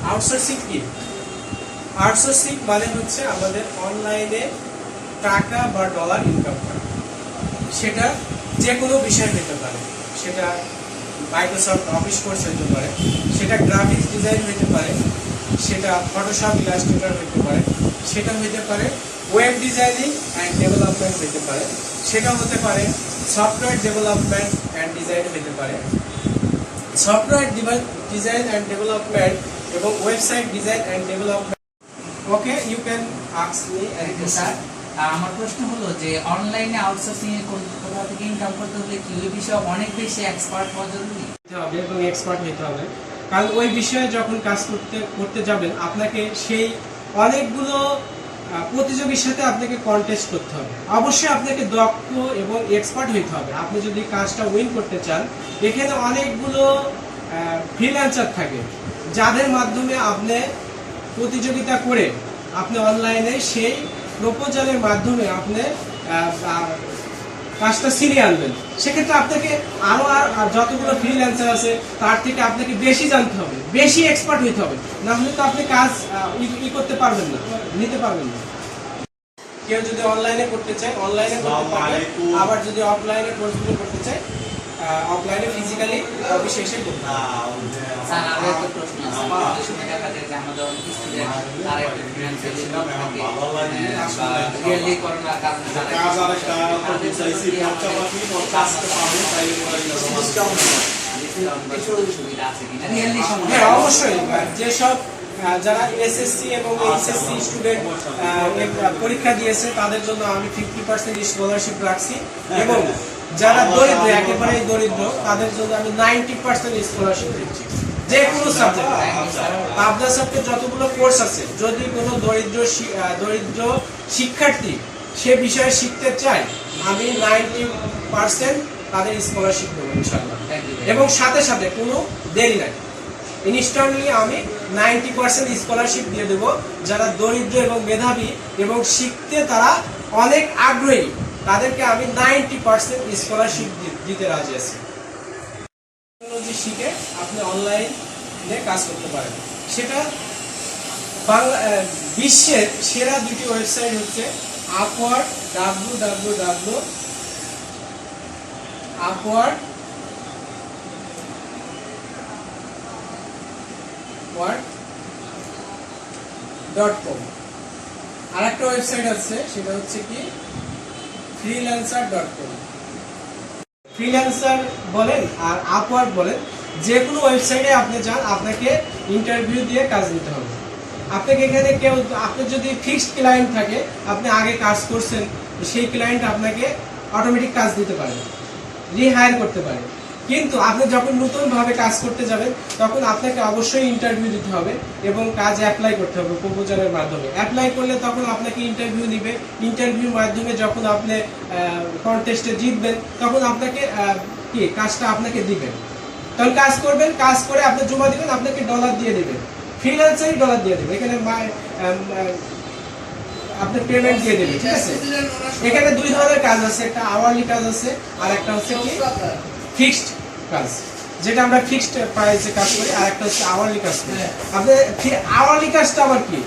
Outsourcing কি? Outsourcing মানে হচ্ছে আমাদের অনলাইনে টাকা বা ডলার ইনকাম করা। সেটা যে কোনো বিষয় হতে পারে, সেটা মাইক্রোসফট অফিস কোর্স হতে পারে, সেটা গ্রাফিক্স ডিজাইন হতে পারে, সেটা ফটোশপ ইলাস্ট্রেটর হতে পারে, সেটা হতে পারে ওয়েব ডিজাইনিং অ্যান্ড ডেভেলপমেন্ট হতে পারে, সেটা হতে পারে সফটওয়্যার ডেভেলপমেন্ট অ্যান্ড ডিজাইন হতে পারে। সফটওয়্যার ডিজাইন অ্যান্ড ডেভেলপমেন্ট এবং website design and development. Okay, you can ask me. Sir, আমার প্রশ্ন হলো যে অনলাইনে আউটসোর্সিং এর কোথা থেকে ইনকাম করতে হলে কি ওই বিষয়ে অনেক বেশি এক্সপার্ট হওয়া জরুরি হবে এবং এক্সপার্ট হতে হবে, কারণ ওই বিষয়ে যখন কাজ করতে যাবেন আপনাকে সেই অনেকগুলো প্রতিযোগীর সাথে আপনাকে কন্টেস্ট করতে হবে। অবশ্যই আপনাকে দক্ষ এবং এক্সপার্ট হতে হবে। আপনি যদি কাজটা উইন করতে চান, এখানে অনেকগুলো ফ্রিল্যান্সার থাকে যাদের মাধ্যমে আপনি প্রতিযোগিতা করে আপনি অনলাইনে সেই প্রপোজালের মাধ্যমে আপনি কাজটা ছিনিয়ে আনবেন। সেক্ষেত্রে আপনাকে আরো আর যতগুলো ফ্রিল্যান্সার আছে তার থেকে আপনাকে বেশি জানতে হবে, বেশি এক্সপার্ট হতে হবে, না হলে তো আপনি কাজ করতে পারবেন না, নিতে পারবেন না। কেউ যদি অনলাইনে করতে চায় অনলাইনে করতে পারবে, আবার যদি অফলাইনে কোর্সগুলো করতে চায় অফলাইনে ফিজিক্যালি অফিসে এসে করতে হবে। স্যার, আরো একটা প্রশ্ন আছে। আমাদের সময় দেখা যায় যে আমাদের অনেক স্টুডেন্ট তারা একটা ফিনান্সিয়াল ইনকাম থাকে বা রিয়েলি করোনার কারণে হ্যাঁ, অবশ্যই যেসব যারা এসএসসি এবং এইচএসসি স্টুডেন্ট পরীক্ষা দিয়েছে তাদের জন্য আমি 50% স্কলারশিপ রাখছি, এবং যারা দরিদ্র, একেবারে দরিদ্র, তাদের জন্য আমি 90% স্কলারশিপ দিচ্ছি যে কোনো সাবজেক্ট। পাবনাসফটের যতগুলো কোর্স আছে, যদি কোনো দরিদ্র শিক্ষার্থী সে বিষয়ে শিখতে চায়, আমি 90% তাদের স্কলারশিপ দেবো ইনশাআল্লাহ, এবং সাথে সাথে কোনো দেরি নাই, ইনস্ট্যান্টলি আমি 90% স্কলারশিপ দিয়ে দেবো। যারা দরিদ্র এবং মেধাবী এবং শিখতে তারা অনেক আগ্রহী, তাদেরকে আমি 90% স্কলারশিপ দিতে রাজি আছি। টেকনোলজি শিখে আপনি অনলাইনে কাজ করতে পারেন। সেটা বিশ্বের সেরা দুটি ওয়েবসাইট হচ্ছে আপওয়ার্ক, upwork.com। আর একটা ওয়েবসাইট আছে, সেটা হচ্ছে কি freelancer.com। ফ্রিল্যান্সার বলেন আর আপওয়ার্ক বলেন, যে কোনো ওয়েবসাইটে আপনি যান, আপনাকে ইন্টারভিউ দিয়ে কাজ নিতে হবে। আপনাকে এখানে আপনার যদি ফিক্সড ক্লায়েন্ট থাকে, আপনি আগে কাজ করছেন, সেই ক্লায়েন্ট আপনাকে অটোমেটিক কাজ দিতে পারে, রিহায়ার করতে পারে। কিন্তু আপনি যখন নতুনভাবে কাজ করতে যাবেন, তখন আপনাকে অবশ্যই ইন্টারভিউ দিতে হবে এবং কাজ অ্যাপ্লাই করতে হবে প্রপোজালের মাধ্যমে। অ্যাপ্লাই করলে তখন আপনাকে ইন্টারভিউ নিবে, ইন্টারভিউর মাধ্যমে যখন আপনি কন্টেস্টে জিতবেন, তখন আপনাকে কাজটা আপনাকে দিবেন, তখন কাজ করবেন, কাজ করে আপনি জমা দিবেন, আপনাকে ডলার দিয়ে দেবেন, ফ্রিল্যান্সারই ডলার দিয়ে দেবে, এখানে আপনি পেমেন্ট দিয়ে দেবেন, ঠিক আছে। এখানে দুই ধরনের কাজ আছে, একটা আওয়ারলি কাজ আছে, আর একটা হচ্ছে কি ফিক্সড কাজ, যেটা আমরা ফিক্সড প্রাইসে কাজ করি, আর একটা হচ্ছে আওয়ারলি কাজ করি। আপনি আওয়ারলি কাজটা আবার কি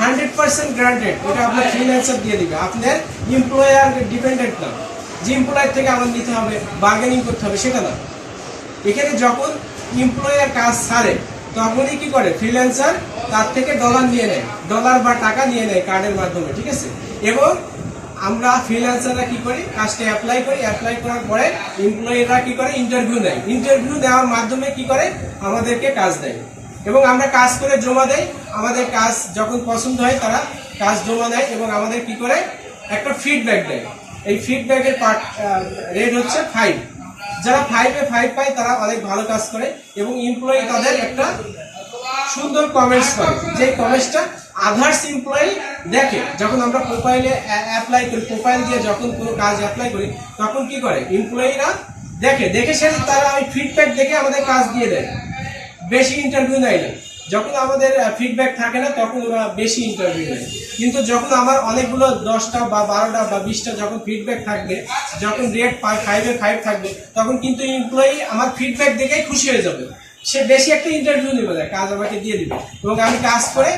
100% গ্রান্টেড, এটা আপনার ফ্রিল্যান্সার দিয়ে দিবে, আপনার এমপ্লয়ার ডিপেন্ডেন্ট না, যে এমপ্লয়ার থেকে আমার নিতে হবে, বার্গেনিং করতে হবে, সেটা না। এখানে যখন এমপ্লয়ার কাজ ছাড়ে, তখনই কি করে ফ্রিল্যান্সার তার থেকে ডলার নিয়ে নেয়, ডলার বা টাকা নিয়ে নেয় কার্ডের মাধ্যমে, ঠিক আছে। এবং আমরা ফ্রিল্যান্সাররা কি করি, কাজটা অ্যাপ্লাই করি, অ্যাপ্লাই করার পরে এমপ্লয়িরা কি করে ইন্টারভিউ নেয়, ইন্টারভিউ নেওয়ার মাধ্যমে কি করে আমাদেরকে কাজ দেয়, এবং আমরা কাজ করে জমা দেই। আমাদের কাজ যখন পছন্দ হয়, তারা কাজ জমা দেয় এবং আমাদের কি করে একটা ফিডব্যাক দেয়। এই ফিডব্যাকের রেট হচ্ছে 5। যারা 5-এ 5 পায় তারা অনেক ভালো কাজ করে, এবং এমপ্লয়ি তাদের একটা সুন্দর কমেন্টস করে, যে কমেন্টসটা আদার্স এমপ্লয়ি দেখে। যখন আমরা প্রোফাইলে অ্যাপ্লাই করি, প্রোফাইল দিয়ে যখন কোনো কাজ অ্যাপ্লাই করি, তখন কি করে এমপ্লয়িরা দেখে সে তারা ওই ফিডব্যাক দেখে আমাদের কাজ দিয়ে দেয়, বেশি ইন্টারভিউ নেয় না। যখন আমাদের ফিডব্যাক থাকে না, তখন ওরা বেশি ইন্টারভিউ নেয়। কিন্তু যখন আমার অনেকগুলো 10টা বা 12টা বা 20টা যখন ফিডব্যাক থাকবে, যখন রেট 5-এ 5 থাকবে, তখন কিন্তু এমপ্লয়ি আমার ফিডব্যাক দেখেই খুশি হয়ে যাবে, সে বেশি একটা ইন্টারভিউ নেবে না, কাজ আমাকে দিয়ে দিবে এবং আমি কাজ করে